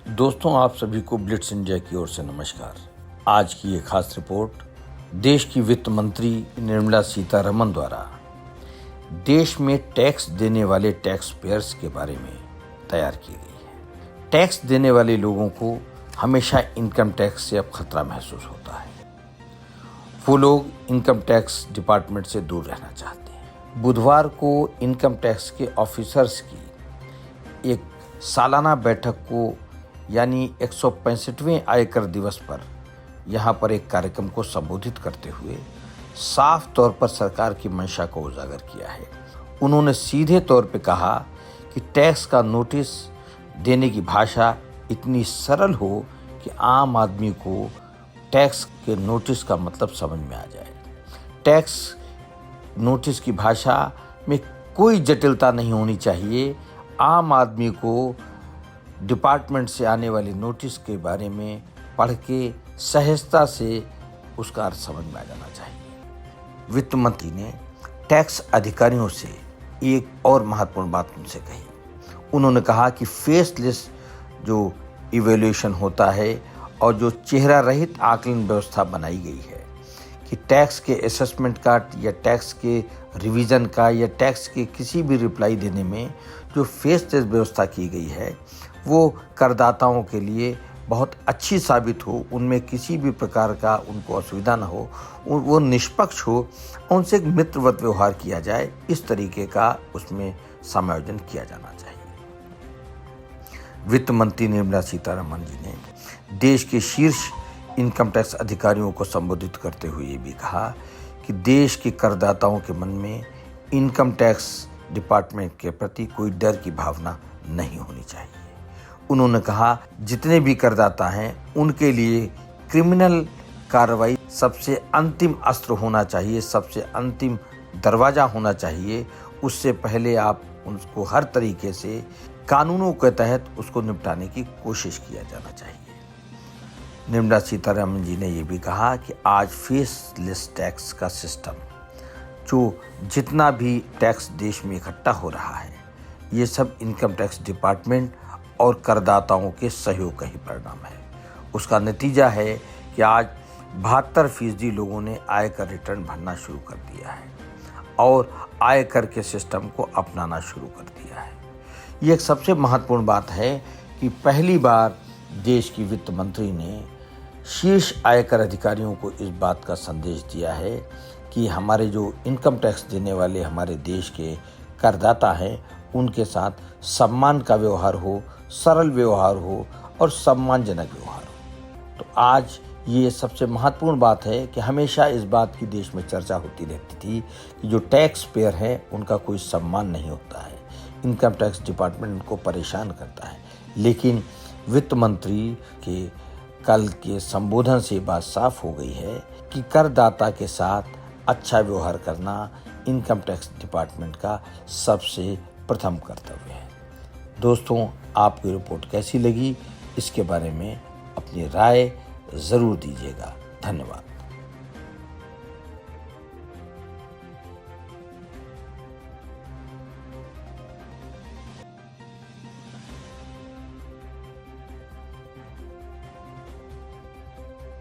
दोस्तों, आप सभी को ब्लिट्स इंडिया की ओर से नमस्कार। आज की ये खास रिपोर्ट देश की वित्त मंत्री निर्मला सीतारमण द्वारा देश में टैक्स देने वाले टैक्स पेयर्स के बारे में तैयार की गई है। टैक्स देने वाले लोगों को हमेशा इनकम टैक्स से अब खतरा महसूस होता है। वो लोग इनकम टैक्स डिपार्टमेंट से दूर रहना चाहते हैं। बुधवार को इनकम टैक्स के ऑफिसर्स की एक सालाना बैठक को यानी 165वें आयकर दिवस पर यहाँ पर एक कार्यक्रम को संबोधित करते हुए साफ तौर पर सरकार की मंशा को उजागर किया है। उन्होंने सीधे तौर पे कहा कि टैक्स का नोटिस देने की भाषा इतनी सरल हो कि आम आदमी को टैक्स के नोटिस का मतलब समझ में आ जाए। टैक्स नोटिस की भाषा में कोई जटिलता नहीं होनी चाहिए। आम आदमी को डिपार्टमेंट से आने वाले नोटिस के बारे में पढ़ के सहजता से उसका अर्थ समझ में आ जाना चाहिए। वित्त मंत्री ने टैक्स अधिकारियों से एक और महत्वपूर्ण बात उनसे कही। उन्होंने कहा कि फेसलेस जो इवैल्यूएशन होता है और जो चेहरा रहित आकलन व्यवस्था बनाई गई है कि टैक्स के असेसमेंट का या टैक्स के रिवीजन का या टैक्स के किसी भी रिप्लाई देने में जो फेसलेस व्यवस्था की गई है वो करदाताओं के लिए बहुत अच्छी साबित हो, उनमें किसी भी प्रकार का उनको असुविधा न हो, वो निष्पक्ष हो, उनसे एक मित्रवत व्यवहार किया जाए, इस तरीके का उसमें समायोजन किया जाना चाहिए। वित्त मंत्री निर्मला सीतारमण जी ने देश के शीर्ष इनकम टैक्स अधिकारियों को संबोधित करते हुए ये भी कहा कि देश के करदाताओं के मन में इनकम टैक्स डिपार्टमेंट के प्रति कोई डर की भावना नहीं होनी चाहिए। उन्होंने कहा जितने भी करदाता हैं उनके लिए क्रिमिनल कार्रवाई सबसे अंतिम अस्त्र होना चाहिए, सबसे अंतिम दरवाज़ा होना चाहिए। उससे पहले आप उसको हर तरीके से कानूनों के तहत उसको निपटाने की कोशिश किया जाना चाहिए। निर्मला सीतारमण जी ने ये भी कहा कि आज फेसलेस टैक्स का सिस्टम जो जितना भी टैक्स देश में इकट्ठा हो रहा है ये सब इनकम टैक्स डिपार्टमेंट और करदाताओं के सहयोग का ही परिणाम है। उसका नतीजा है कि आज 72% लोगों ने आयकर रिटर्न भरना शुरू कर दिया है और आयकर के सिस्टम को अपनाना शुरू कर दिया है। ये एक सबसे महत्वपूर्ण बात है कि पहली बार देश की वित्त मंत्री ने शीर्ष आयकर अधिकारियों को इस बात का संदेश दिया है कि हमारे जो इनकम टैक्स देने वाले हमारे देश के करदाता हैं उनके साथ सम्मान का व्यवहार हो, सरल व्यवहार हो और सम्मानजनक व्यवहार हो। तो आज ये सबसे महत्वपूर्ण बात है कि हमेशा इस बात की देश में चर्चा होती रहती थी कि जो टैक्स पेयर है उनका कोई सम्मान नहीं होता है, इनकम टैक्स डिपार्टमेंट उनको परेशान करता है। लेकिन वित्त मंत्री के कल के संबोधन से बात साफ हो गई है कि करदाता के साथ अच्छा व्यवहार करना इनकम टैक्स डिपार्टमेंट का सबसे प्रथम कर्तव्य है। दोस्तों, आपकी रिपोर्ट कैसी लगी इसके बारे में अपनी राय ज़रूर दीजिएगा। धन्यवाद।